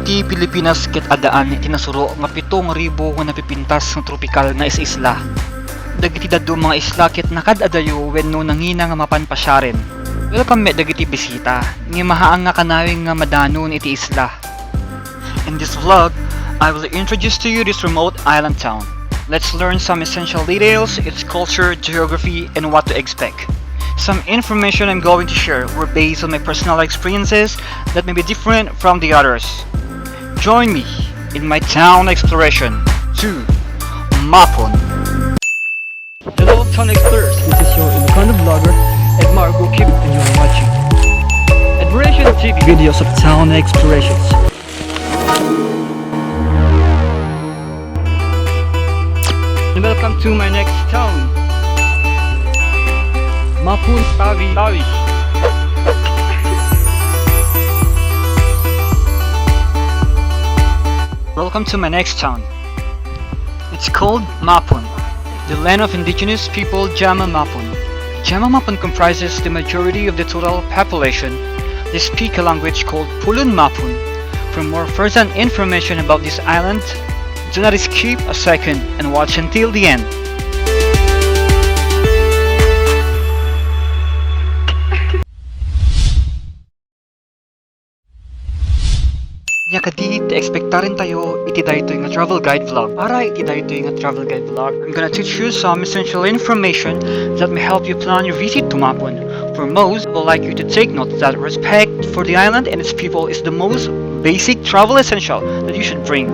Iti Pilipinas ket adaan iti nasuro nga 7,000 nga napipintas nga tropikal nga isla. Dagiti dadto mga isla ket nakad-adayo wenno nangina nga mapanpasyaren. Welcome me dagiti bisita, nga mahaang nga kanawing nga madanon iti isla. In this vlog, I will introduce to you this remote island town. Let's learn some essential details, its culture, geography, and what to expect. Some information I'm going to share were based on my personal experiences that may be different from the others. Join me in my town exploration to Mapun. Hello town explorers, this is your Ilocano vlogger, 𝗕𝗦𝗢𝗪𝗡, and you're watching Admiration TV videos of town explorations. And welcome to my next town, Mapun, Tawi-Tawi. Welcome to my next town. It's called Mapun, the land of indigenous people Jama Mapun. Jama Mapun comprises the majority of the total population. They speak a language called Pulun Mapun. For more first-hand information about this island, do not skip a second and watch until the end. Nya kadi te-expectarin tayo iti daytoy nga travel guide vlog. Para iti daytoy nga travel guide vlog, I'm gonna teach you some essential information that may help you plan your visit to Mapun. For most, I would like you to take note that respect for the island and its people is the most basic travel essential that you should bring.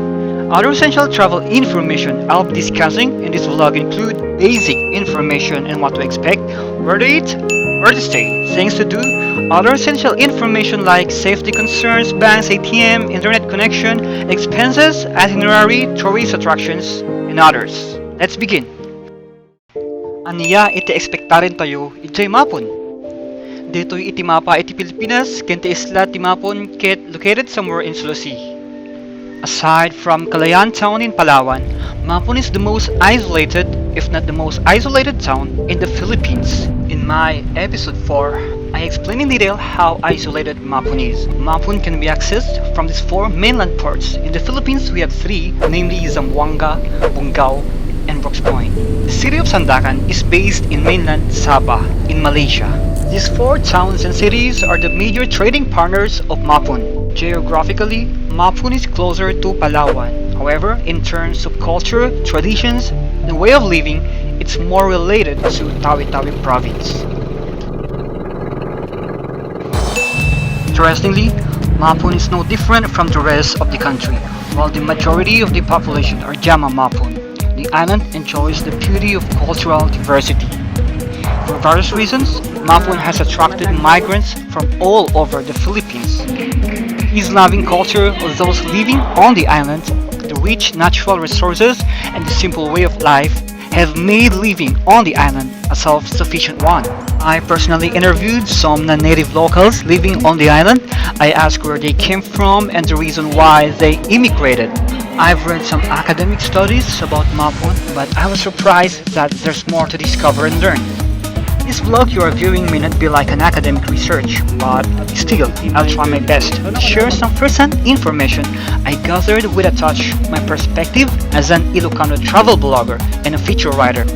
Other essential travel information I'll be discussing in this vlog include basic information and what to expect, where to eat, where to stay, things to do, other essential information like safety concerns, banks, ATM, internet connection, expenses, itinerary, tourist attractions, and others. Let's begin. Aniya iti expectarin tayo iti Mapun. Dito'y iti mapa iti Pilipinas, kente isla ti Mapun ket located somewhere in Sulawesi. Aside from Kalayaan town in Palawan, Mapun is the most isolated, if not the most isolated town in the Philippines. In my episode 4, I explain in detail how isolated Mapun is. Mapun can be accessed from these 4 mainland ports. In the Philippines, we have 3, namely Zamboanga, Bungao, and Brooks Point. The city of Sandakan is based in mainland Sabah in Malaysia. These 4 towns and cities are the major trading partners of Mapun. Geographically, Mapun is closer to Palawan. However, in terms of culture, traditions, and way of living, it's more related to Tawi-Tawi province. Interestingly, Mapun is no different from the rest of the country. While the majority of the population are Jama Mapun, the island enjoys the beauty of cultural diversity. For various reasons, Mapun has attracted migrants from all over the Philippines. The peace-loving culture of those living on the island, the rich natural resources, and the simple way of life have made living on the island a self-sufficient one. I personally interviewed some non-native locals living on the island. I asked where they came from and the reason why they immigrated. I've read some academic studies about Mapun, but I was surprised that there's more to discover and learn. This vlog you are viewing may not be like an academic research, but still, I'll try my best to share some first-hand information I gathered with a touch my perspective as an Ilocano travel blogger and a feature writer.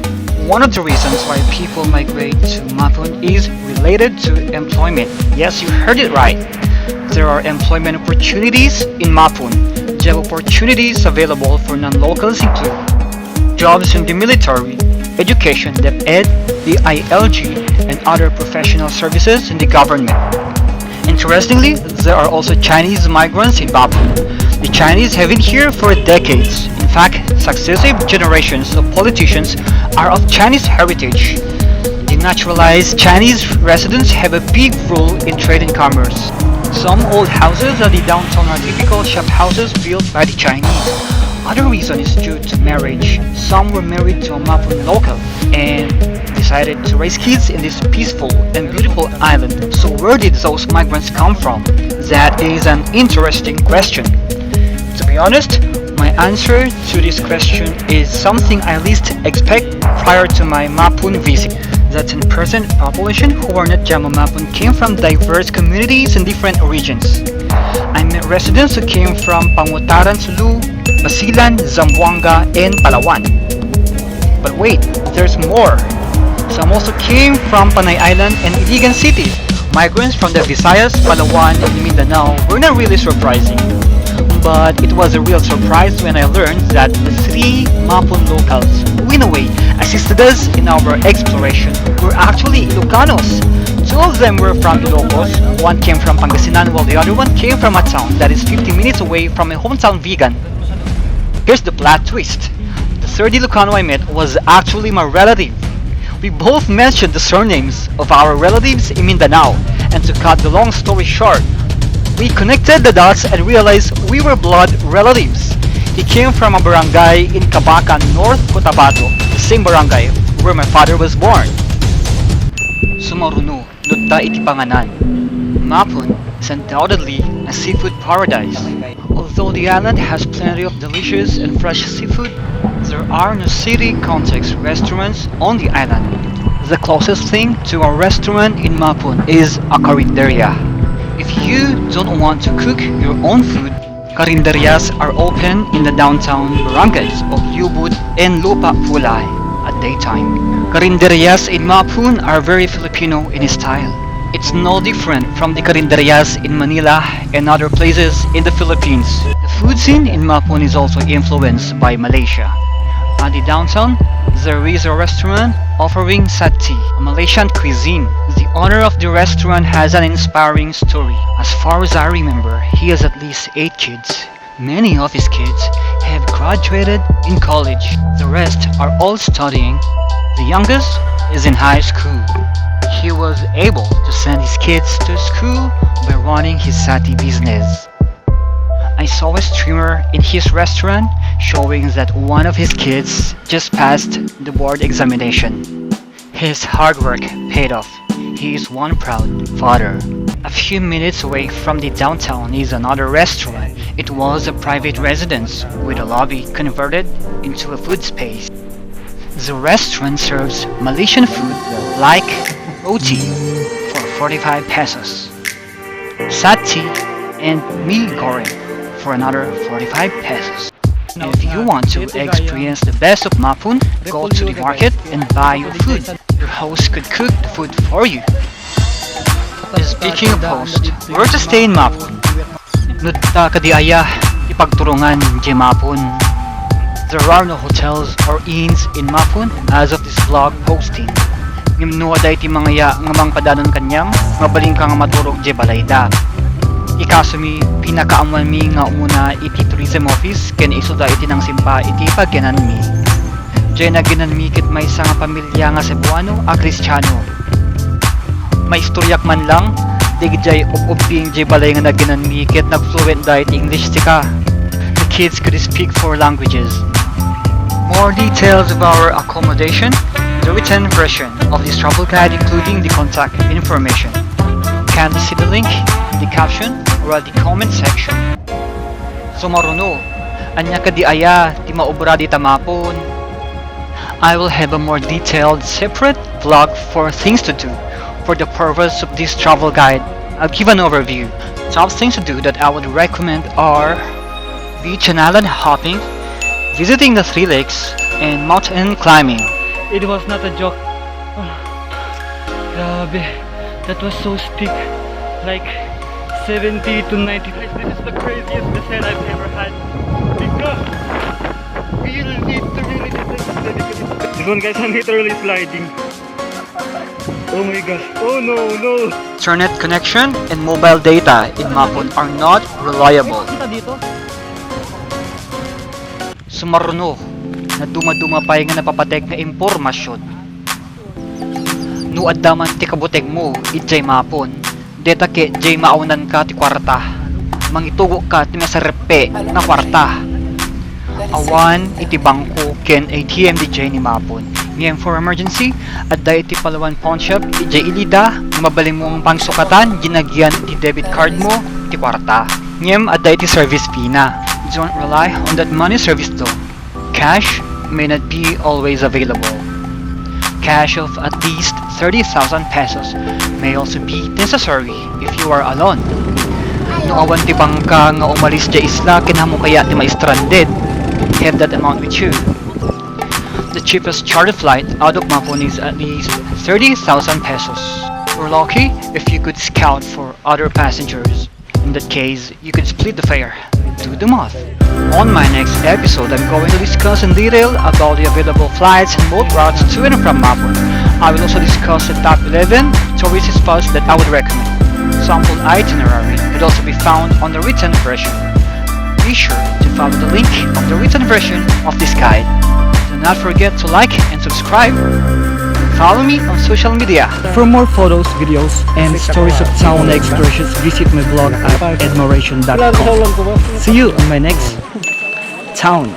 One of the reasons why people migrate to Mapun is related to employment. Yes, you heard it right. There are employment opportunities in Mapun. Job opportunities available for non-locals include jobs in the military, education, DepEd, the ILG, and other professional services in the government. Interestingly, there are also Chinese migrants in Mapun. The Chinese have been here for decades. In fact, successive generations of politicians are of Chinese heritage. The naturalized Chinese residents have a big role in trade and commerce. Some old houses at the downtown are typical shop houses built by the Chinese. Other reason is due to marriage. Some were married to a Mapun local and decided to raise kids in this peaceful and beautiful island. So where did those migrants come from? That is an interesting question. To be honest, my answer to this question is something I least expect prior to my Mapun visit. That 10% population who are not Jama Mapun came from diverse communities in different regions. I'm met residents who came from Pangutaran, Sulu, Basilan, Zamboanga, and Palawan. But wait, there's more. Some also came from Panay Island and Iligan City. Migrants from the Visayas, Palawan, and Mindanao were not really surprising. But it was a real surprise when I learned that the 3 Mapun locals who in a way assisted us in our exploration were actually Ilocanos. 2 of them were from Ilocos, 1 came from Pangasinan while the other one came from a town that is 50 minutes away from my hometown Vigan. Here's the plot twist. The 3rd Ilocano I met was actually my relative. We both mentioned the surnames of our relatives in Mindanao, and to cut the long story short, we connected the dots and realized we were blood relatives. He came from a barangay in Cabacan, North Cotabato, the same barangay where my father was born. Sumaruno, Lutta iti panganan. Mapun is undoubtedly a seafood paradise. Although the island has plenty of delicious and fresh seafood, there are no city context restaurants on the island. The closest thing to a restaurant in Mapun is a Carinderia. If you don't want to cook your own food, Carinderias are open in the downtown barangays of Lubud and Lupa Pulay at daytime. Carinderias in Mapun are very Filipino in style. It's no different from the Carinderias in Manila and other places in the Philippines. The food scene in Mapun is also influenced by Malaysia. At the downtown, there is a restaurant offering Satti, a Malaysian cuisine. The owner of the restaurant has an inspiring story. As far as I remember, he has at least 8 kids. Many of his kids have graduated in college. The rest are all studying. The youngest is in high school. He was able to send his kids to school by running his Satti business. I saw a streamer in his restaurant showing that one of his kids just passed the board examination. His hard work paid off. He is one proud father. A few minutes away from the downtown is another restaurant. It was a private residence with a lobby converted into a food space. The restaurant serves Malaysian food like roti for 45 pesos, Satti and mee goreng for another 45 pesos. If you want to experience the best of Mapun, go to the market and buy your food. Your host could cook the food for you. Speaking of host, where to stay in Mapun? Nutta kadiaya ipagturungan di Mapun. There are no hotels or inns in Mapun as of this vlog posting. Ngimnuwa day ti mga ya nga mang padanon kanyam, mabaling ka nga maturog di balayda. Ikaso mi pinakaaman mi nga umuna iti tourism office ken isuda iti nang simpa iti pagyanan mi. Diyan na ginan mi kit may nga pamilya nga Cebuano a Kristiyano. May istoryak man lang, di jay uping jay balay nga naginan mi kit nagfluent da iti English tika. The kids could speak 4 languages. More details of our accommodation, the written version of this travel guide including the contact information. Kindly see the link, the caption, or the comment section. Sumaruno, anya ka di aya, ti maubra di tamapon. I will have a more detailed separate vlog for things to do. For the purpose of this travel guide, I'll give an overview. Top things to do that I would recommend are beach and island hopping, visiting the 3 lakes, and mountain climbing. It was not a joke. Grabe, that was so steep. Like 70 to 90. This is the craziest descent I've ever had. Because we literally this one guys, I'm literally sliding. Oh my gosh. Oh no. Internet connection and mobile data in Mapun are not reliable. Sumaruno, na duma-duma pa nga napapatek nga impormasyon. No addaman ti kabuteg mo, itjay Mapun. Deta ke jay maunan ka ti kwarta. Mangitugo ka ti masarepe na kwarta. Awan iti bangko ken ATM di jay ni Mapun. Ngayon for emergency, adda iti Palawan pawn shop, ijay ilida, mabaling mo ang pangsukatan, ginagyan iti debit card mo, iti kwarta. Ngayon adda iti service fee na. Don't rely on that money service though. Cash may not be always available. Cash of at least 30,000 pesos may also be necessary if you are alone. No awan ti bangka nga umalis dya isla kinahamo kaya ti ma-stranded. Have that amount with you. The cheapest charter flight out of Mapun is at least 30,000 pesos. You're lucky if you could scout for other passengers. In that case, you could split the fare. Do the math. On my next episode, I'm going to discuss in detail about the available flights and boat routes to and from Mapun. I will also discuss the top 11 tourist spots that I would recommend. Sample itinerary could also be found on the written version. Be sure to follow the link of the written version of this guide. Do not forget to like and subscribe. Follow me on social media. For more photos, videos, and stories of town excursions, visit my blog at @𝗕𝗏𝗡𝗏𝗡.com. See you on my next town.